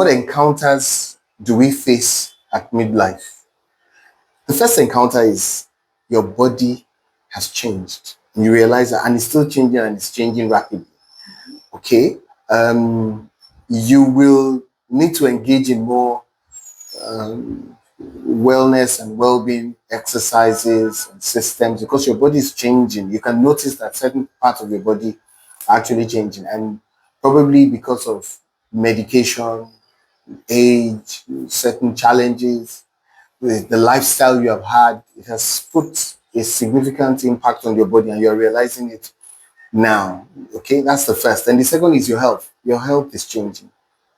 What encounters do we face at midlife? The first encounter is your body has changed. And you realize that, and it's still changing and it's changing rapidly. Okay. You will need to engage in more wellness and well-being exercises and systems because your body is changing. You can notice that certain parts of your body are actually changing, and probably because of medication, age, certain challenges, the lifestyle you have had, it has put a significant impact on your body, and you're realizing it now. Okay, that's the first. And the second is your health. Your health is changing,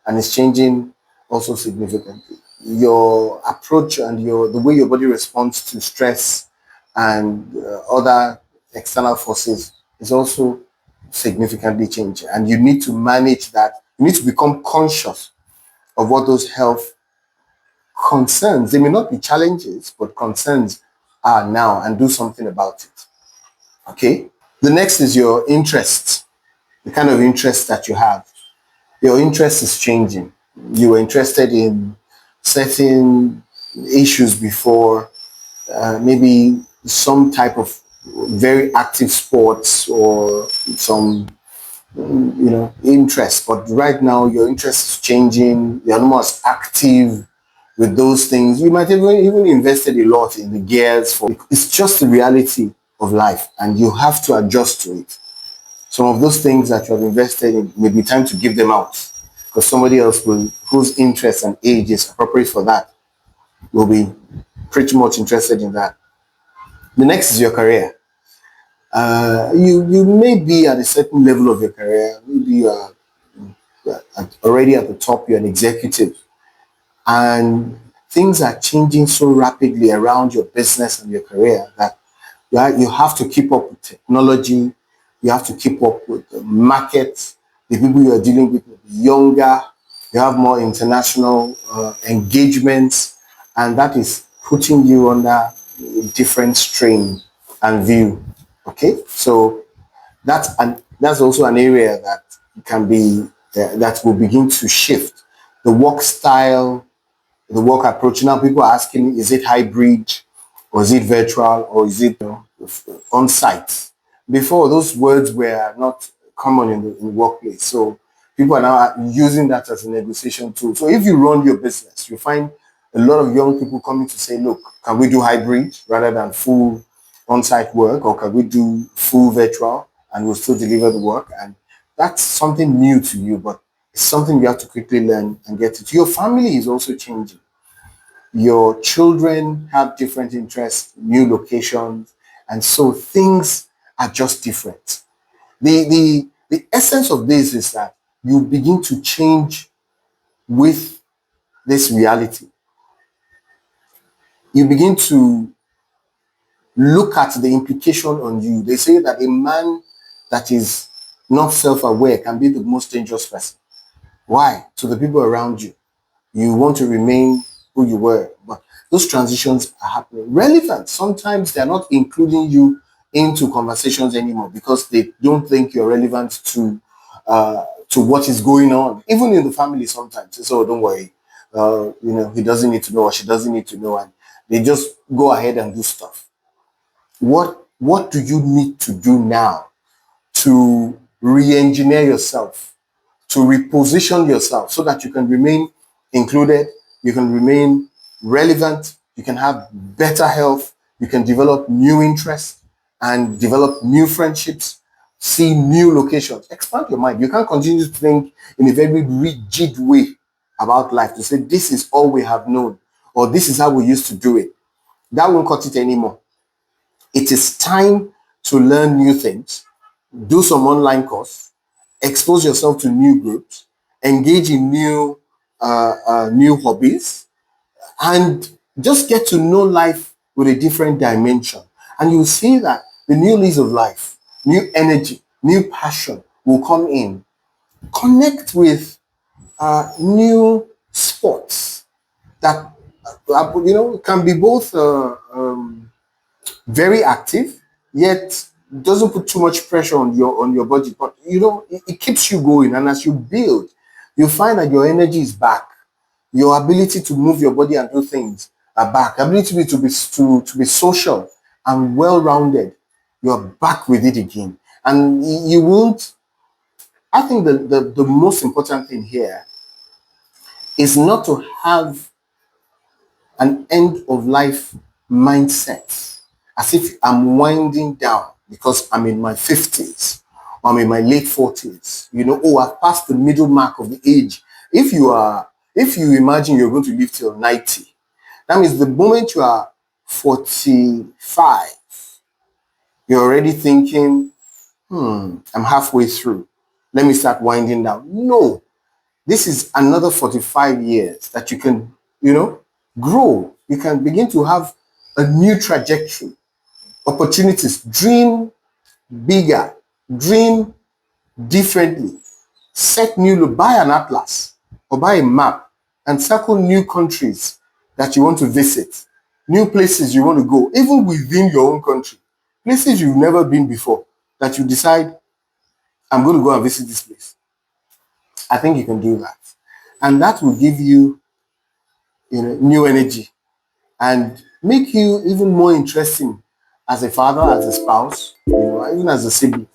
and it's changing also significantly. Your approach and the way your body responds to stress and other external forces is also significantly changing, and you need to manage that. You need to become conscious of what those health concerns, they may not be challenges, but concerns are now, and do something about it. Okay. The next is your interest, the kind of interest that you have. Your interest is changing. You were interested in certain issues before, maybe some type of very active sports or some interest, but right now your interest is changing. You're not as active with those things. You might have even invested a lot in the gears for it's just the reality of life, and you have to adjust to it. Some of those things that you have invested in, may be time to give them out, because somebody else will, whose interest and age is appropriate for that, will be pretty much interested in that. The next is your career. You may be at a certain level of your career. Maybe you are already at the top. You're an executive, and things are changing so rapidly around your business and your career that you have to keep up with technology. You have to keep up with the market. The people you are dealing with will be younger. You have more international engagements, and that is putting you under a different strain and view. Okay, so that's also an area that can be that will begin to shift the work style, the work approach. Now people are asking, is it hybrid, or is it virtual, or is it on site? Before, those words were not common in the workplace, so people are now using that as a negotiation tool. So if you run your business, you find a lot of young people coming to say, look, can we do hybrid rather than full on-site work, or can we do full virtual and we'll still deliver the work? And that's something new to you, but it's something you have to quickly learn and get it. Your family is also changing. Your children have different interests, new locations, and so things are just different. The essence of this is that you begin to change with this reality. You begin to look at the implication on you. They say that a man that is not self-aware can be the most dangerous person. Why? To the people around you. You want to remain who you were, but those transitions are happening. Relevant. Sometimes they're not including you into conversations anymore because they don't think you're relevant to what is going on. Even in the family sometimes. So don't worry. He doesn't need to know, or she doesn't need to know, and they just go ahead and do stuff. What do you need to do now to re-engineer yourself, to reposition yourself so that you can remain included, you can remain relevant, you can have better health, you can develop new interests and develop new friendships, see new locations, expand your mind. You can't continue to think in a very rigid way about life, to say this is all we have known, or this is how we used to do it. That won't cut it anymore. It is time to learn new things, do some online course, expose yourself to new groups, engage in new hobbies, and just get to know life with a different dimension. And you'll see that the new lease of life, new energy, new passion will come in. Connect with new sports that can be both very active, yet doesn't put too much pressure on your body, but it keeps you going. And as you build, you find that your energy is back. Your ability to move your body and do things are back. Ability to be social and well-rounded. You're back with it again. And you won't, I think the most important thing here is not to have an end of life mindset as if I'm winding down because I'm in my 50s or I'm in my late 40s. Oh, I've passed the middle mark of the age. If you imagine you're going to live till 90, that means the moment you are 45, you're already thinking, I'm halfway through. Let me start winding down. No, this is another 45 years that you can, grow. You can begin to have a new trajectory, opportunities, dream bigger, dream differently, set new, buy an atlas or buy a map and circle new countries that you want to visit, new places you want to go, even within your own country, places you've never been before that you decide, I'm going to go and visit this place. I think you can do that. And that will give you, new energy and make you even more interesting as a father, as a spouse, even as a sibling.